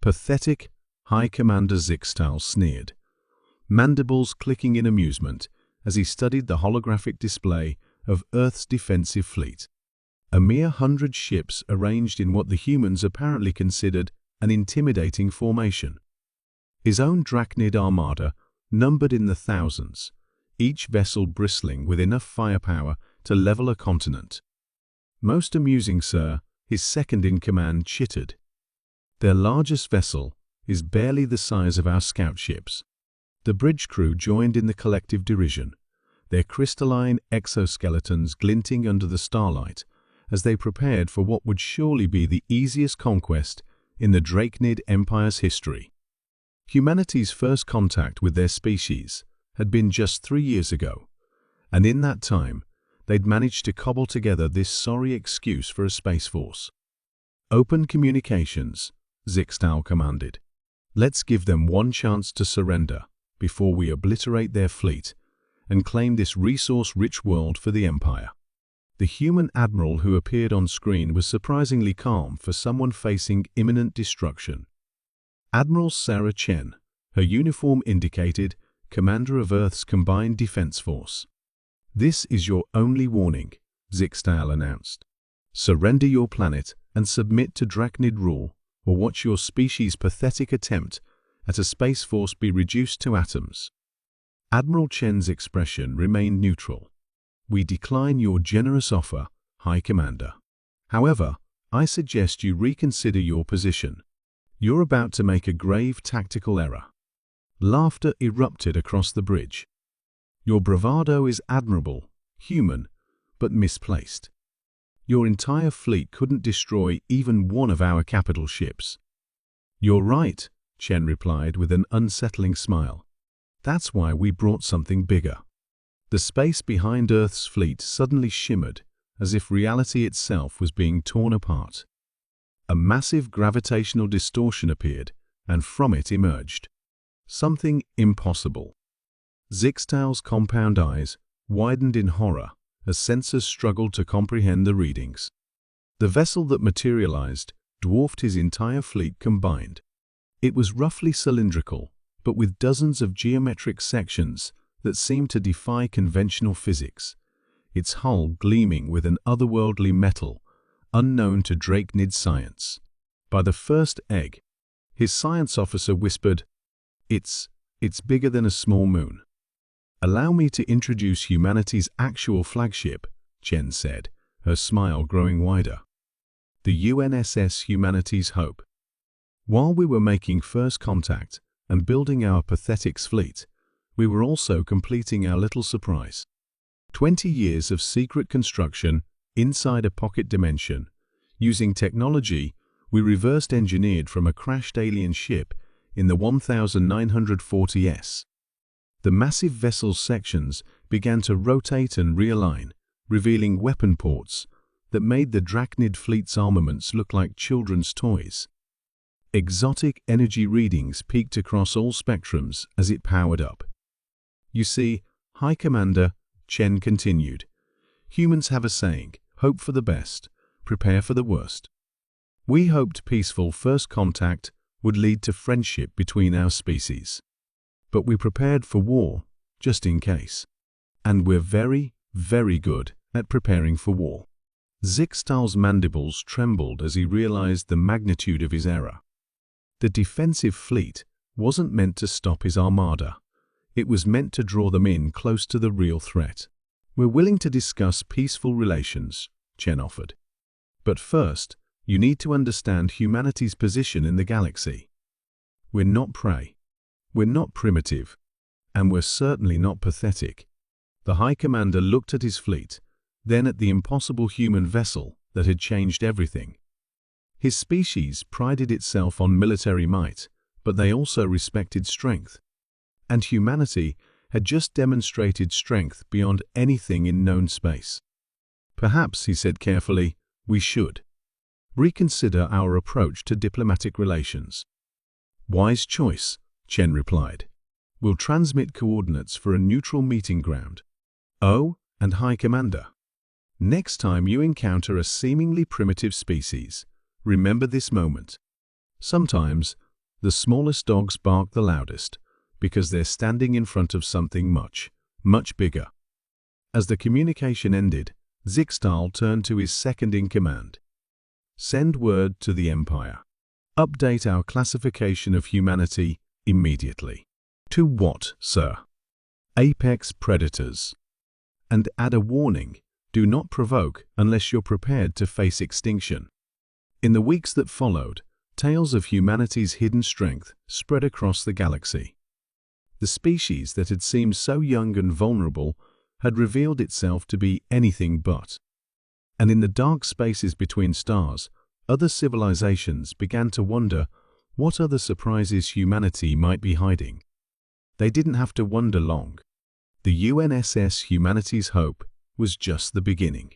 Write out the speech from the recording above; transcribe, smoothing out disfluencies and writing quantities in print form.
Pathetic, High Commander Zixtal sneered, mandibles clicking in amusement as he studied the holographic display of Earth's defensive fleet. A mere 100 ships arranged in what the humans apparently considered an intimidating formation. His own Drachnid armada numbered in the thousands, each vessel bristling with enough firepower to level a continent. "Most amusing, sir," his second-in-command chittered. "Their largest vessel is barely the size of our scout ships." The bridge crew joined in the collective derision, their crystalline exoskeletons glinting under the starlight as they prepared for what would surely be the easiest conquest in the Drachnid Empire's history. Humanity's first contact with their species had been just 3 years ago, and in that time, they'd managed to cobble together this sorry excuse for a space force. "Open communications," Zixtal commanded. "Let's give them one chance to surrender before we obliterate their fleet and claim this resource-rich world for the Empire." The human admiral who appeared on screen was surprisingly calm for someone facing imminent destruction. Admiral Sarah Chen, her uniform indicated, commander of Earth's Combined Defense Force. "This is your only warning," Zixtal announced. "Surrender your planet and submit to Drachnid rule, or watch your species' pathetic attempt at a space force be reduced to atoms." Admiral Chen's expression remained neutral. "We decline your generous offer, High Commander. However, I suggest you reconsider your position. You're about to make a grave tactical error." Laughter erupted across the bridge. "Your bravado is admirable, human, but misplaced. Your entire fleet couldn't destroy even one of our capital ships." "You're right," Chen replied with an unsettling smile. "That's why we brought something bigger." The space behind Earth's fleet suddenly shimmered, as if reality itself was being torn apart. A massive gravitational distortion appeared, and from it emerged something impossible. Zixtal's compound eyes widened in horror as sensors struggled to comprehend the readings. The vessel that materialized dwarfed his entire fleet combined. It was roughly cylindrical, but with dozens of geometric sections that seemed to defy conventional physics, its hull gleaming with an otherworldly metal unknown to Drachnid science. By the first egg, his science officer whispered, It's bigger than a small moon." "Allow me to introduce humanity's actual flagship," Chen said, her smile growing wider. "The UNSS Humanity's Hope." While we were making first contact and building our pathetic fleet, we were also completing our little surprise. 20 years of secret construction inside a pocket dimension. Using technology we reversed engineered from a crashed alien ship in the 1940s. The massive vessel's sections began to rotate and realign, revealing weapon ports that made the Drachnid fleet's armaments look like children's toys. Exotic energy readings peaked across all spectrums as it powered up. "You see, High Commander," Chen continued, "humans have a saying, hope for the best, prepare for the worst. We hoped peaceful first contact would lead to friendship between our species. But we prepared for war, just in case. And we're very, very good at preparing for war." Zixtal's mandibles trembled as he realized the magnitude of his error. The defensive fleet wasn't meant to stop his armada. It was meant to draw them in close to the real threat. "We're willing to discuss peaceful relations," Chen offered. "But first, you need to understand humanity's position in the galaxy. We're not prey. We're not primitive. And we're certainly not pathetic." The High Commander looked at his fleet, then at the impossible human vessel that had changed everything. His species prided itself on military might, but they also respected strength. And humanity had just demonstrated strength beyond anything in known space. "Perhaps," he said carefully, "we should reconsider our approach to diplomatic relations." "Wise choice," Chen replied. "We'll transmit coordinates for a neutral meeting ground." "Oh, and High Commander, next time you encounter a seemingly primitive species, remember this moment. Sometimes The smallest dogs bark the loudest because they're standing in front of something much, much bigger. As the communication ended, Zixtal turned to his second-in-command. Send word to the Empire. Update our classification of humanity immediately. To what, sir? Apex predators. And add a warning, do not provoke unless you're prepared to face extinction. In the weeks that followed, tales of humanity's hidden strength spread across the galaxy. The species that had seemed so young and vulnerable had revealed itself to be anything but. And in the dark spaces between stars, other civilizations began to wonder what other surprises humanity might be hiding. They didn't have to wonder long. The UNSS Humanity's Hope was just the beginning.